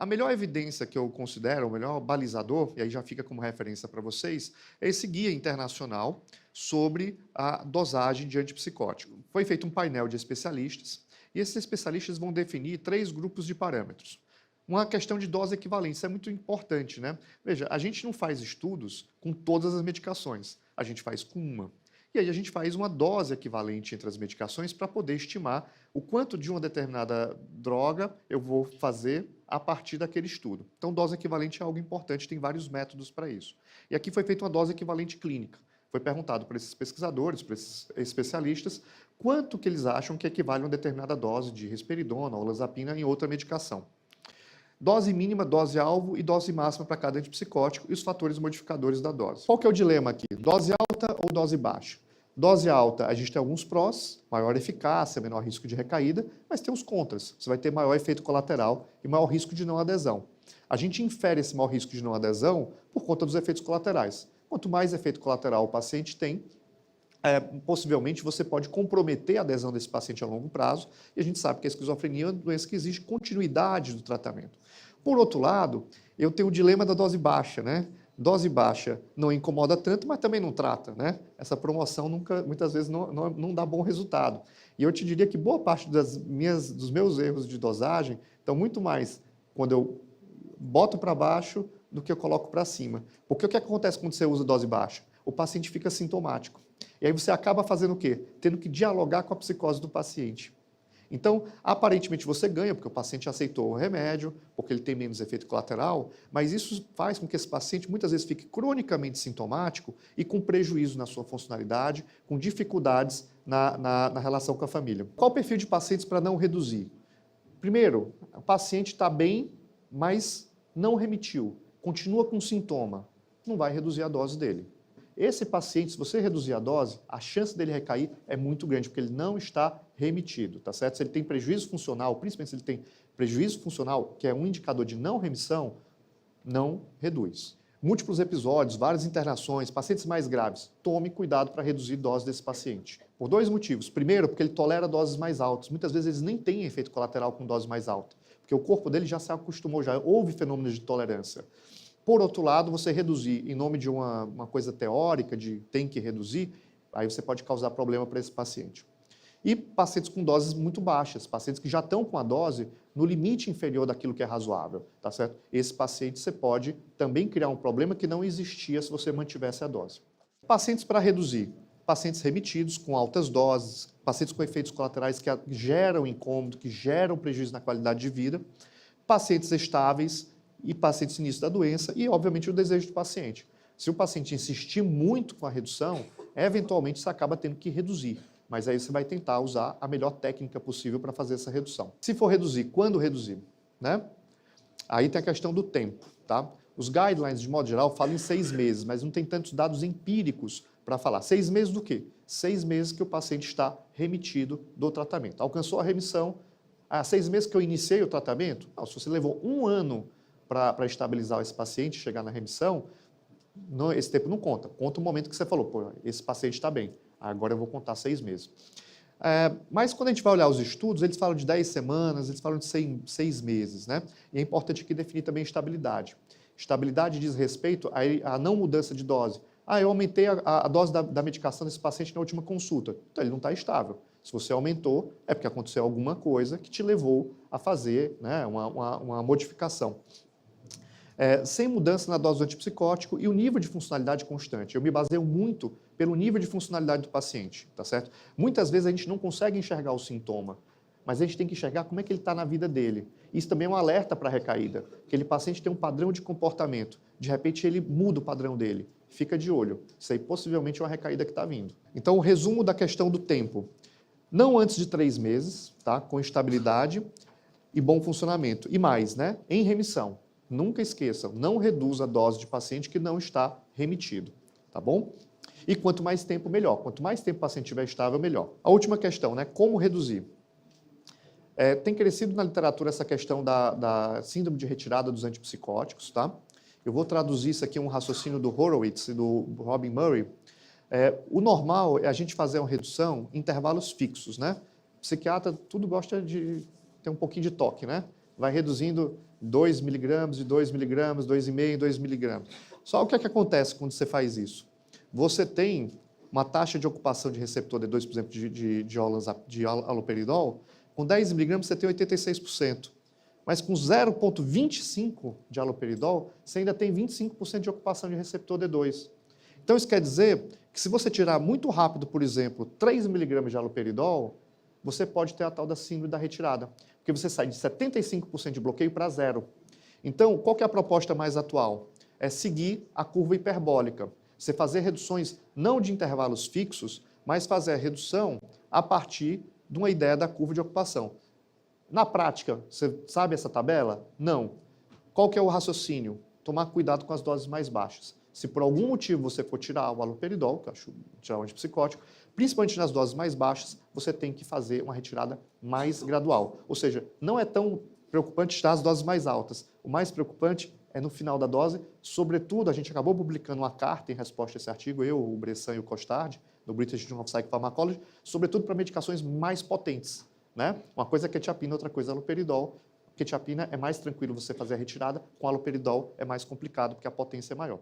A melhor evidência que eu considero, o melhor balizador, e aí já fica como referência para vocês, é esse guia internacional sobre a dosagem de antipsicótico. Foi feito um painel de especialistas, e esses especialistas vão definir 3 grupos de parâmetros. Uma questão de dose equivalente, isso é muito importante, né? Veja, a gente não faz estudos com todas as medicações, a gente faz com uma. E aí a gente faz uma dose equivalente entre as medicações para poder estimar o quanto de uma determinada droga eu vou fazer a partir daquele estudo. Então, dose equivalente é algo importante, tem vários métodos para isso. E aqui foi feita uma dose equivalente clínica. Foi perguntado para esses pesquisadores, para esses especialistas, quanto que eles acham que equivale a uma determinada dose de risperidona, olanzapina em outra medicação. Dose mínima, dose alvo e dose máxima para cada antipsicótico e os fatores modificadores da dose. Qual que é o dilema aqui? Dose alta ou dose baixa? Dose alta, a gente tem alguns prós, maior eficácia, menor risco de recaída, mas tem os contras. Você vai ter maior efeito colateral e maior risco de não adesão. A gente infere esse maior risco de não adesão por conta dos efeitos colaterais. Quanto mais efeito colateral o paciente tem, possivelmente você pode comprometer a adesão desse paciente a longo prazo, e a gente sabe que a esquizofrenia é uma doença que exige continuidade do tratamento. Por outro lado, eu tenho o dilema da dose baixa, né? Dose baixa não incomoda tanto, mas também não trata, né? Essa promoção muitas vezes não dá bom resultado. E eu te diria que boa parte dos meus erros de dosagem estão muito mais quando eu boto para baixo do que eu coloco para cima. Porque o que acontece quando você usa dose baixa? O paciente fica sintomático. E aí você acaba fazendo o quê? Tendo que dialogar com a psicose do paciente. Então, aparentemente você ganha, porque o paciente aceitou o remédio, porque ele tem menos efeito colateral, mas isso faz com que esse paciente muitas vezes fique cronicamente sintomático e com prejuízo na sua funcionalidade, com dificuldades na relação com a família. Qual o perfil de pacientes para não reduzir? Primeiro, o paciente está bem, mas não remitiu, continua com sintoma, não vai reduzir a dose dele. Esse paciente, se você reduzir a dose, a chance dele recair é muito grande, porque ele não está remitido, tá certo? Se ele tem prejuízo funcional, principalmente se ele tem prejuízo funcional, que é um indicador de não remissão, não reduz. Múltiplos episódios, várias internações, pacientes mais graves, tome cuidado para reduzir a dose desse paciente. Por 2 motivos. Primeiro, porque ele tolera doses mais altas. Muitas vezes eles nem têm efeito colateral com dose mais alta, porque o corpo dele já se acostumou, já houve fenômenos de tolerância. Por outro lado, você reduzir em nome de uma coisa teórica, de tem que reduzir, aí você pode causar problema para esse paciente. E pacientes com doses muito baixas, pacientes que já estão com a dose no limite inferior daquilo que é razoável, tá certo? Esse paciente você pode também criar um problema que não existia se você mantivesse a dose. Pacientes para reduzir, pacientes remitidos com altas doses, pacientes com efeitos colaterais que geram incômodo, que geram prejuízo na qualidade de vida, pacientes estáveis, e pacientes no início da doença e, obviamente, o desejo do paciente. Se o paciente insistir muito com a redução, eventualmente você acaba tendo que reduzir, mas aí você vai tentar usar a melhor técnica possível para fazer essa redução. Se for reduzir, quando reduzir? Né? Aí tem a questão do tempo. Tá? Os guidelines, de modo geral, falam em 6 meses, mas não tem tantos dados empíricos para falar. 6 meses do quê? 6 meses que o paciente está remitido do tratamento. Alcançou a remissão, 6 meses que eu iniciei o tratamento? Não, se você levou 1 ano para estabilizar esse paciente, chegar na remissão, esse tempo não conta. Conta o momento que você falou, pô, esse paciente está bem, agora eu vou contar 6 meses. Mas quando a gente vai olhar os estudos, eles falam de 10 semanas, eles falam de 6 meses, né? E é importante aqui definir também estabilidade. Estabilidade diz respeito à não mudança de dose. Eu aumentei a dose da medicação desse paciente na última consulta. Então, ele não está estável. Se você aumentou, é porque aconteceu alguma coisa que te levou a fazer, né, uma modificação. Sem mudança na dose do antipsicótico e o nível de funcionalidade constante. Eu me baseio muito pelo nível de funcionalidade do paciente, tá certo? Muitas vezes a gente não consegue enxergar o sintoma, mas a gente tem que enxergar como é que ele está na vida dele. Isso também é um alerta para a recaída. Aquele paciente tem um padrão de comportamento, de repente ele muda o padrão dele. Fica de olho, isso aí possivelmente é uma recaída que está vindo. Então, o resumo da questão do tempo. Não antes de 3 meses, tá? Com estabilidade e bom funcionamento. E mais, né? Em remissão. Nunca esqueçam, não reduza a dose de paciente que não está remitido, tá bom? E quanto mais tempo, melhor. Quanto mais tempo o paciente estiver estável, melhor. A última questão, né? Como reduzir? Tem crescido na literatura essa questão da síndrome de retirada dos antipsicóticos, tá? Eu vou traduzir isso aqui em um raciocínio do Horowitz e do Robin Murray. O normal é a gente fazer uma redução em intervalos fixos, né? O psiquiatra tudo gosta de ter um pouquinho de toque, né? vai reduzindo 2 miligramas, de 2 miligramas, 2,5, 2 miligramas. Só o que é que acontece quando você faz isso? Você tem uma taxa de ocupação de receptor D2, por exemplo, de haloperidol, com 10 miligramas você tem 86%. Mas com 0,25 de haloperidol, você ainda tem 25% de ocupação de receptor D2. Então isso quer dizer que se você tirar muito rápido, por exemplo, 3 miligramas de haloperidol, você pode ter a tal da síndrome da retirada, porque você sai de 75% de bloqueio para zero. Então, qual que é a proposta mais atual? É seguir a curva hiperbólica. Você fazer reduções não de intervalos fixos, mas fazer a redução a partir de uma ideia da curva de ocupação. Na prática, você sabe essa tabela? Não. Qual que é o raciocínio? Tomar cuidado com as doses mais baixas. Se por algum motivo você for tirar o haloperidol, que eu acho tirar o antipsicótico, principalmente nas doses mais baixas, você tem que fazer uma retirada mais gradual. Ou seja, não é tão preocupante tirar as doses mais altas. O mais preocupante é no final da dose. Sobretudo, a gente acabou publicando uma carta em resposta a esse artigo, eu, o Bressan e o Costard, no British Journal of Psychopharmacology, sobretudo para medicações mais potentes, né? Uma coisa é quetiapina, outra coisa é haloperidol. Quetiapina é mais tranquilo você fazer a retirada, com haloperidol é mais complicado, porque a potência é maior.